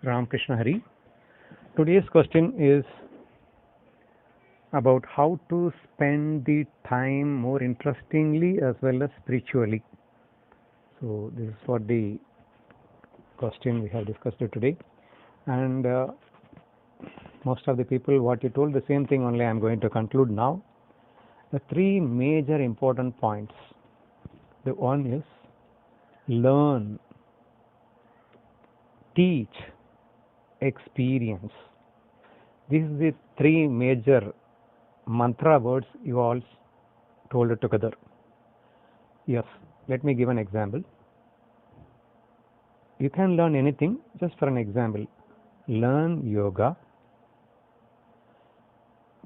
Ramakrishna Hari. Today's question is about how to spend the time more interestingly as well as spiritually. So, this is what the question we have discussed today. And most of the people, what you told, the same thing, only I am going to conclude now. The three major important points. The one is learn, teach, experience. These are the three major mantra words you all told it together. Yes, let me give an example. You can learn anything. Just for an example, learn yoga,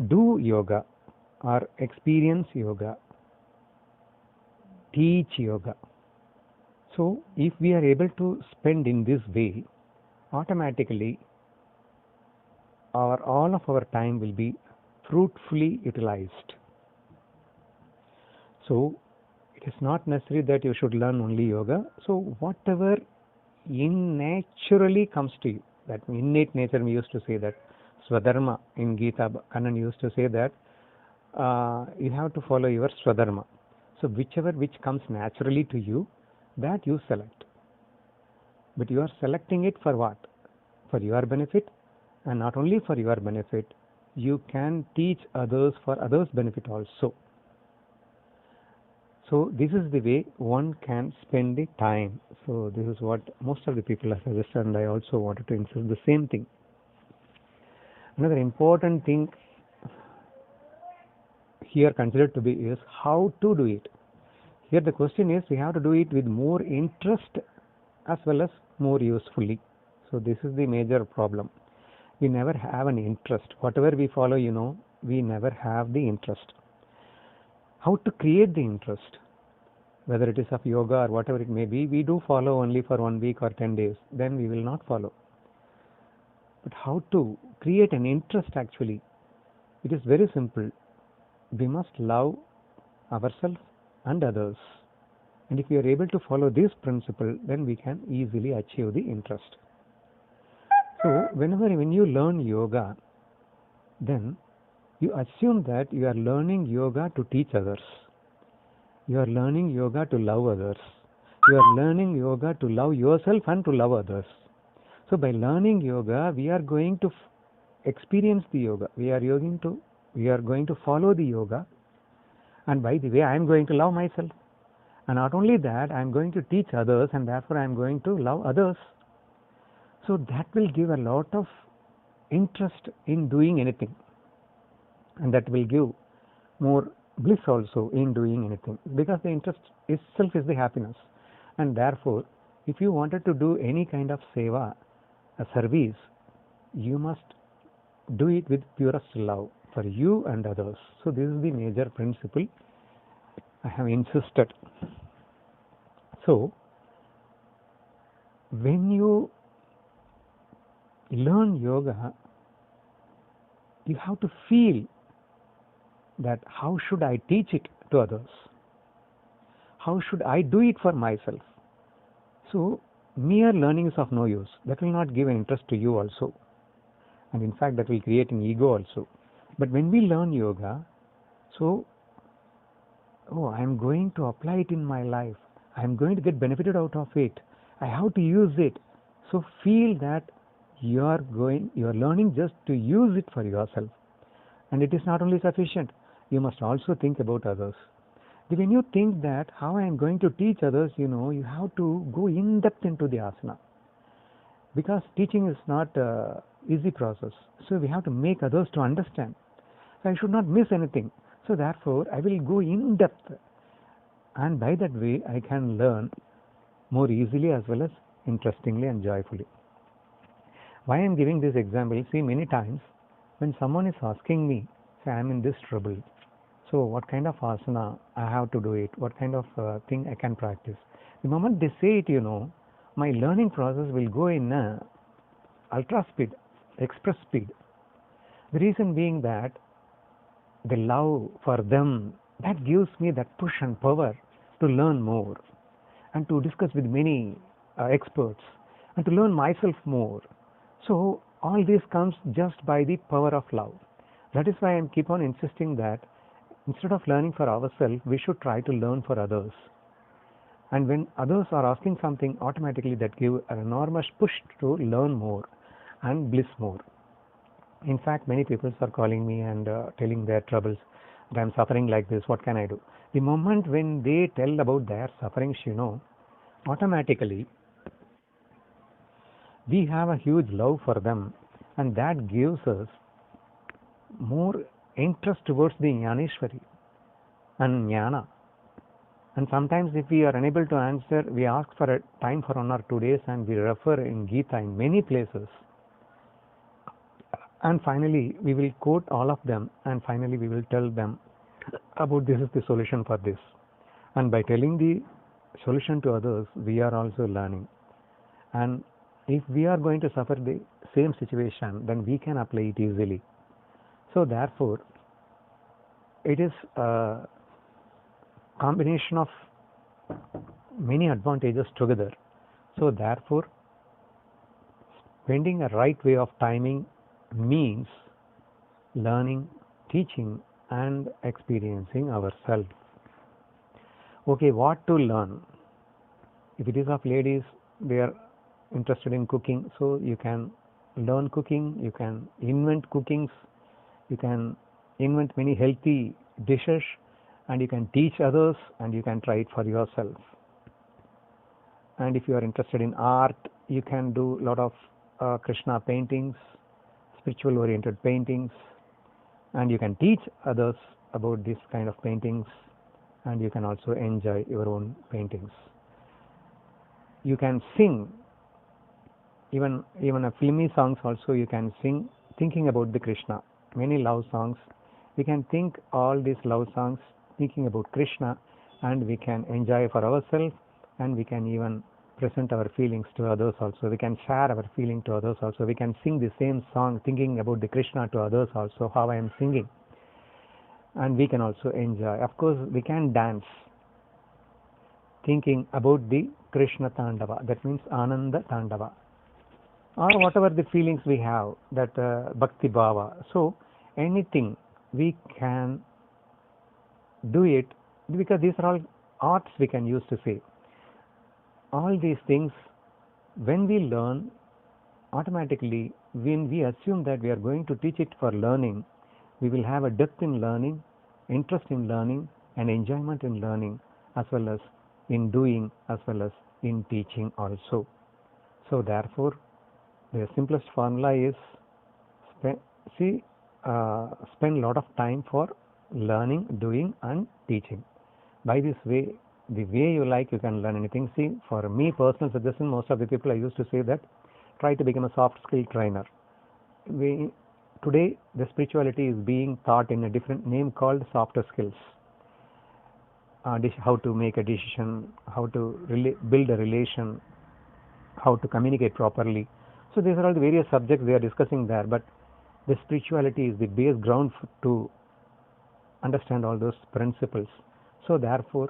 do yoga or experience yoga, teach yoga. So if we are able to spend in this way, automatically all of our time will be fruitfully utilized. So it is not necessary that you should learn only yoga. So whatever naturally comes to you, that innate nature, we used to say that Swadharma in Gita, Kannan used to say that you have to follow your Swadharma. So whichever which comes naturally to you, that you select. But you are selecting it for what? For your benefit, and not only for your benefit, you can teach others for others' benefit also. So this is the way one can spend the time. So this is what most of the people have suggested, and I also wanted to insist the same thing. Another important thing here considered to be is how to do it. Here the question is we have to do it with more interest as well as more usefully. So this is the major problem. We never have an interest. Whatever we follow, we never have the interest. How to create the interest? Whether it is of yoga or whatever it may be, we do follow only for 1 week or 10 days. Then we will not follow. But how to create an interest actually? It is very simple. We must love ourselves and others. And if we are able to follow this principle, then we can easily achieve the interest. So when you learn yoga, then you assume that you are learning yoga to teach others. You are learning yoga to love others. You are learning yoga to love yourself and to love others. So by learning yoga, we are going to experience the yoga. We are going to follow the yoga. And by the way, I am going to love myself. And not only that, I am going to teach others, and therefore I am going to love others. So that will give a lot of interest in doing anything. And that will give more bliss also in doing anything, because the interest itself is the happiness. And therefore, if you wanted to do any kind of seva, a service, you must do it with purest love for you and others. So this is the major principle I have insisted. So when you learn yoga, you have to feel that how should I teach it to others? How should I do it for myself? So mere learning is of no use. That will not give an interest to you also. And in fact, that will create an ego also. But when we learn yoga, so, I am going to apply it in my life. I am going to get benefited out of it. I have to use it. So feel that you are learning just to use it for yourself. And it is not only sufficient. You must also think about others. When you think that how I am going to teach others, you have to go in depth into the asana. Because teaching is not an easy process. So we have to make others to understand. So I should not miss anything. So therefore, I will go in depth. And by that way, I can learn more easily as well as interestingly and joyfully. Why I am giving this example? See, many times when someone is asking me, say I am in this trouble, so what kind of asana I have to do it, what kind of thing I can practice. The moment they say it, my learning process will go in ultra speed, express speed. The reason being that the love for them, that gives me that push and power to learn more and to discuss with many experts and to learn myself more. So all this comes just by the power of love. That is why I keep on insisting that instead of learning for ourselves, we should try to learn for others. And when others are asking something, automatically that give an enormous push to learn more and bliss more. In fact, many people are calling me and telling their troubles. That I'm suffering like this. What can I do? The moment when they tell about their sufferings, automatically we have a huge love for them, and that gives us more interest towards the Jnaneshwari and Jnana. And sometimes if we are unable to answer, we ask for a time for 1 or 2 days, and we refer in Gita in many places. And finally, we will quote all of them, and finally we will tell them about this is the solution for this. And by telling the solution to others, we are also learning. And if we are going to suffer the same situation, then we can apply it easily. So therefore, it is a combination of many advantages together. So therefore, spending a right way of timing means learning, teaching, and experiencing ourselves. Okay, what to learn? If it is of ladies, they are interested in cooking, so you can learn cooking, you can invent cookings, you can invent many healthy dishes, and you can teach others, and you can try it for yourself. And if you are interested in art, you can do a lot of Krishna paintings, spiritual oriented paintings, and you can teach others about this kind of paintings, and you can also enjoy your own paintings. You can sing, even a filmy songs also you can sing, thinking about the Krishna. Many love songs, we can think all these love songs thinking about Krishna, and we can enjoy for ourselves, and we can even present our feelings to others also. We can share our feeling to others also. We can sing the same song thinking about the Krishna to others also, how I am singing, and we can also enjoy. Of course, we can dance thinking about the Krishna Tandava, that means Ananda Tandava, or whatever the feelings we have, that Bhakti Bhava. So anything we can do it, because these are all arts we can use to say. All these things, when we learn, automatically when we assume that we are going to teach it for learning, we will have a depth in learning, interest in learning, and enjoyment in learning, as well as in doing, as well as in teaching also. So therefore, the simplest formula is spend a lot of time for learning, doing, and teaching. By this way, the way you like, you can learn anything. See, for me, personal suggestion, most of the people I used to say that try to become a soft skill trainer. Today, the spirituality is being taught in a different name called softer skills. How to make a decision, how to build a relation, how to communicate properly. So these are all the various subjects they are discussing there, but the spirituality is the base ground to understand all those principles. So therefore,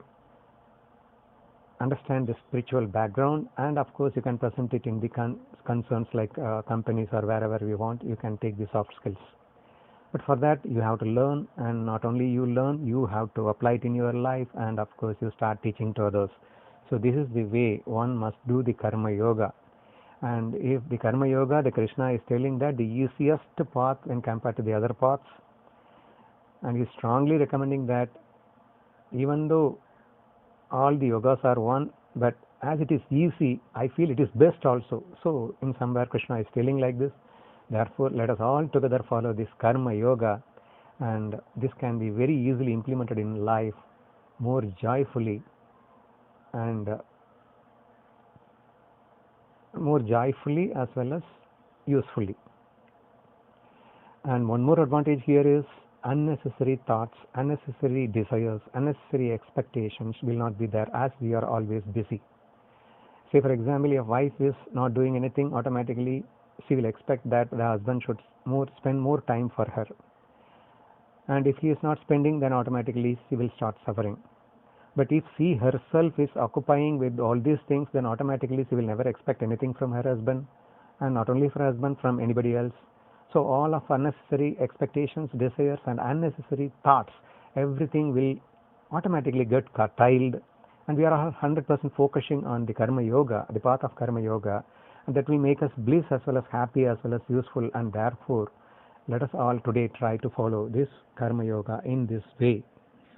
understand the spiritual background, and of course you can present it in the concerns like companies or wherever you want. You can take the soft skills, but for that you have to learn, and not only you learn, you have to apply it in your life, and of course you start teaching to others. So this is the way one must do the karma yoga. And if the karma yoga, the Krishna is telling that the easiest path when compared to the other paths, and he is strongly recommending that even though all the yogas are one, but as it is easy, I feel it is best also. So in somewhere Krishna is telling like this. Therefore, let us all together follow this karma yoga, and this can be very easily implemented in life more joyfully, and as well as usefully. And one more advantage here is unnecessary thoughts, unnecessary desires, unnecessary expectations will not be there, as we are always busy. Say for example, if wife is not doing anything, automatically she will expect that the husband should spend more time for her, and if he is not spending, then automatically she will start suffering. But if she herself is occupying with all these things, then automatically she will never expect anything from her husband, and not only for husband, from anybody else. So all of unnecessary expectations, desires, and unnecessary thoughts, everything will automatically get curtailed, and we are all 100% focusing on the karma yoga, the path of karma yoga, and that will make us bliss as well as happy as well as useful. And therefore let us all today try to follow this karma yoga in this way.